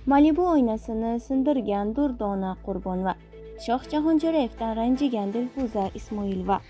Malibu oynasini sindirgan Durdona Qurbonova, Shohjahon Jo'rayevdan ranjigan Dilfuza Ismoilova,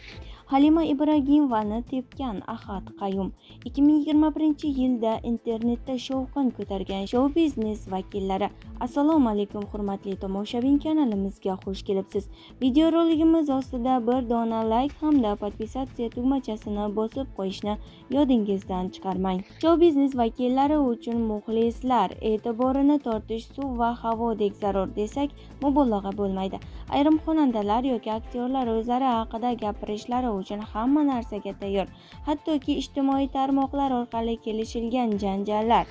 Halima Ibragimovani tepgan Ahad Qayum. 2021-yilda internetda shovqin ko'targan shou-biznes vakillari. Assalomu alaykum hurmatli tomoshabin, kanalimizga xush kelibsiz. Videoroligimiz ostida bir dona like hamda podpisatsiya tugmachasini bosib qo'yishni yodingizdan chiqarmang. Shou-biznes vakillari uchun muxlislar e'tiborini tortish suv va havodek zarur desak mubolag'a bo'lmaydi. Ayrim xonandalar yoki aktyorlar o'zlari haqida gapirishlari uchun hamma narsaga tayyor. Hattoki ijtimoiy tarmoqlar orqali kelishilgan janjallar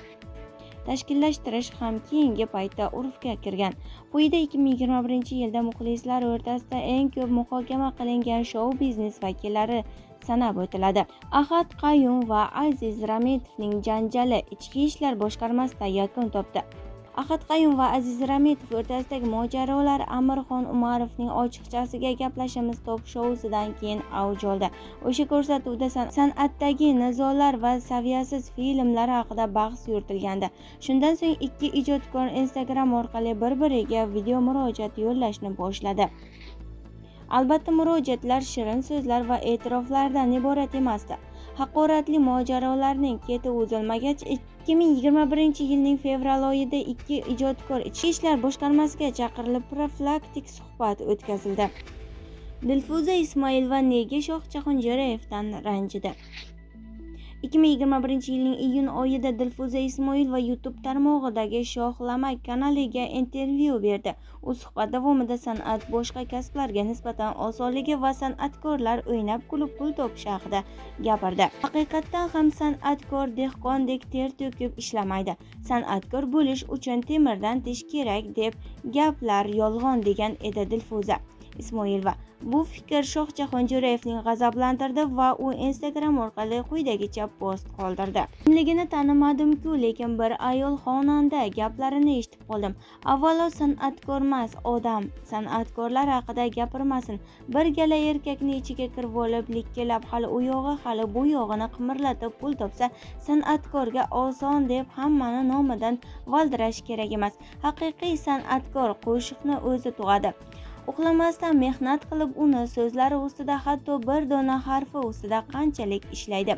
tashkillashtirish ham keyingi paytda urfga kirgan. Quyida 2021-yilda muxlislar o'rtasida eng ko'p muhokama qilingan shou-biznes vakillari sanab o'tiladi. Ahad Qayum va Aziz Rametovning janjali Ichki ishlar boshqarmasida yakun topdi. Ahad Qayum va Aziz Rametov o'rtasidagi mojarolar Amirxon Umarovning ochiqchasiga gaplashamiz tok-shousidan keyin avj oldi. O'sha ko'rsatuvda san'atdagi nizolar va saviyasiz filmlar haqida bahs yuritilgandi. Shundan so'ng ikki ijodkor Instagram orqali bir-biriga video murojaat yo'llashni boshladi. Albatta, murojaatlar shirin so'zlar va e'tiroflardan iborat emasdi. Haqoratli mojarolarning keti uzilmagach, 2021-yilning fevral oyida ikki ijodkor Ichki ishlar boshqarmasiga chaqirilib profilaktik suhbat o'tkazildi. Dilfuza Ismoilova nega Shohjahon Jo'rayevdan ranjidi? 2021-yilning iyun oyida Dilfuza Ismoilova YouTube tarmog'idagi Shohlama kanaliga intervyu berdi. U suhbat davomida san'at boshqa kasblarga nisbatan osonligi va san'atkorlar o'ynab kulib pul topishi haqida gapirdi. Haqiqatdan ham san'atkor dehqondek ter to'kib ishlamaydi. San'atkor bo'lish uchun temirdan tish kerak deb gaplar yolg'on degan edi Dilfuza Ismoilova. Bu fikr Shohjahon Jo'rayevning g'azablantirdi va u Instagram orqali quyidagicha post qoldirdi. Kimligini tanimadim-ku, lekin bir ayol xonanda gaplarini eshitib qoldim. Avvalo san'atkormas odam, san'atkorlar haqida gapirmasin. Bir gala erkakni ichiga kirib olib, likkilab hali u yog'i hali bu yog'ini qimirlatib pul topsa, san'atkorga oson deb hammani nomidan valdirash kerak emas. Haqiqiy san'atkor qo'shiqni o'zi tug'adi. Uxlamasdan mehnat qilib uni so'zlari ustida, hatto bir dona harfi ustida qanchalik ishlaydi.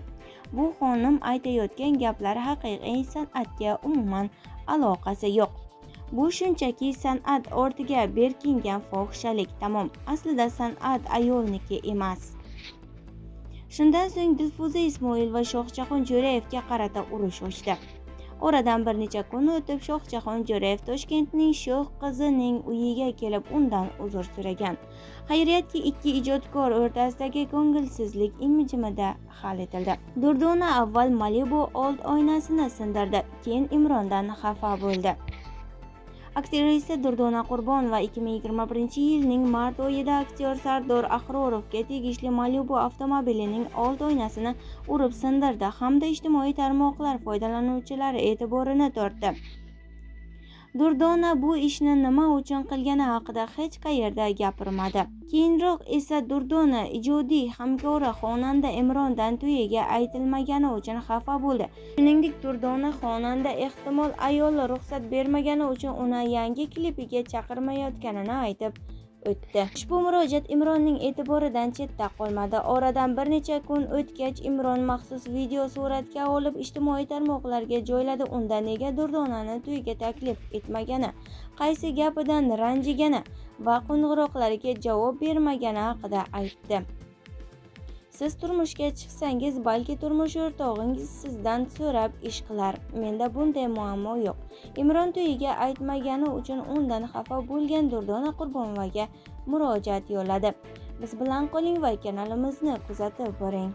Bu xonim aytayotgan gaplari haqiqiy san'atga umuman aloqasi yo'q. Bu shunchaki san'at ortiga berkingan fohishalik, tamom. Aslida san'at ayolniki emas. Shundan so'ng Dilfuza Ismoilova Shohjahon Jo'rayevga qarata urush ochdi. Oradan bir necha kun o'tib Shohjahon Jo'rayev Toshkentning sho'x qizining uyiga kelib undan uzr so'ragan. Xayriyatki, ikki ijodkor o'rtasidagi ko'ngilsizlik imijimida hal etildi. Durdona avval Malibu old oynasini sindirdi, keyin Imrondan xafa bo'ldi. Aktrisa Durdona Qurbonova 2021-yilning mart oyida aktyor Sardor Ahrorovga tegishli Malibu avtomobilining old oynasini urib sindirdi hamda ijtimoiy tarmoqlar foydalanuvchilari e'tiborini tortdi. Durdona bu ishni nima uchun qilgani haqida hech qayerda gapirmadi. Keyinroq esa Durdona ijodiy hamkori xonanda Imrondan to'yiga aytilmagani uchun xafa bo'ldi. Shuningdek, Durdona xonanda ehtimol ayoli ruxsat bermagani uchun uni yangi klipiga chaqirmayotganini aytib o'tdi. Ushbu murojaat Imronning e'tiboridan chetda qolmadi. Oradan bir necha kun o'tgach, Imron maxsus video suratga olib ijtimoiy tarmoqlarga joyladi. Unda nega Durdonani to'yiga taklif etmagani, qaysi gapidan ranjigani va qo'ng'iroqlariga javob bermagani haqida aytdi. Siz turmushga chiqsangiz, balki turmush o'rtog'ingiz sizdan so'rab ish qilar. Menda bunday muammo yo'q. Imron to'yiga aytmagani uchun undan xafa bo'lgan Durdona Qurbonovaga murojaat yo'lladi. Biz bilan qoling va kanalimizni kuzatib boring.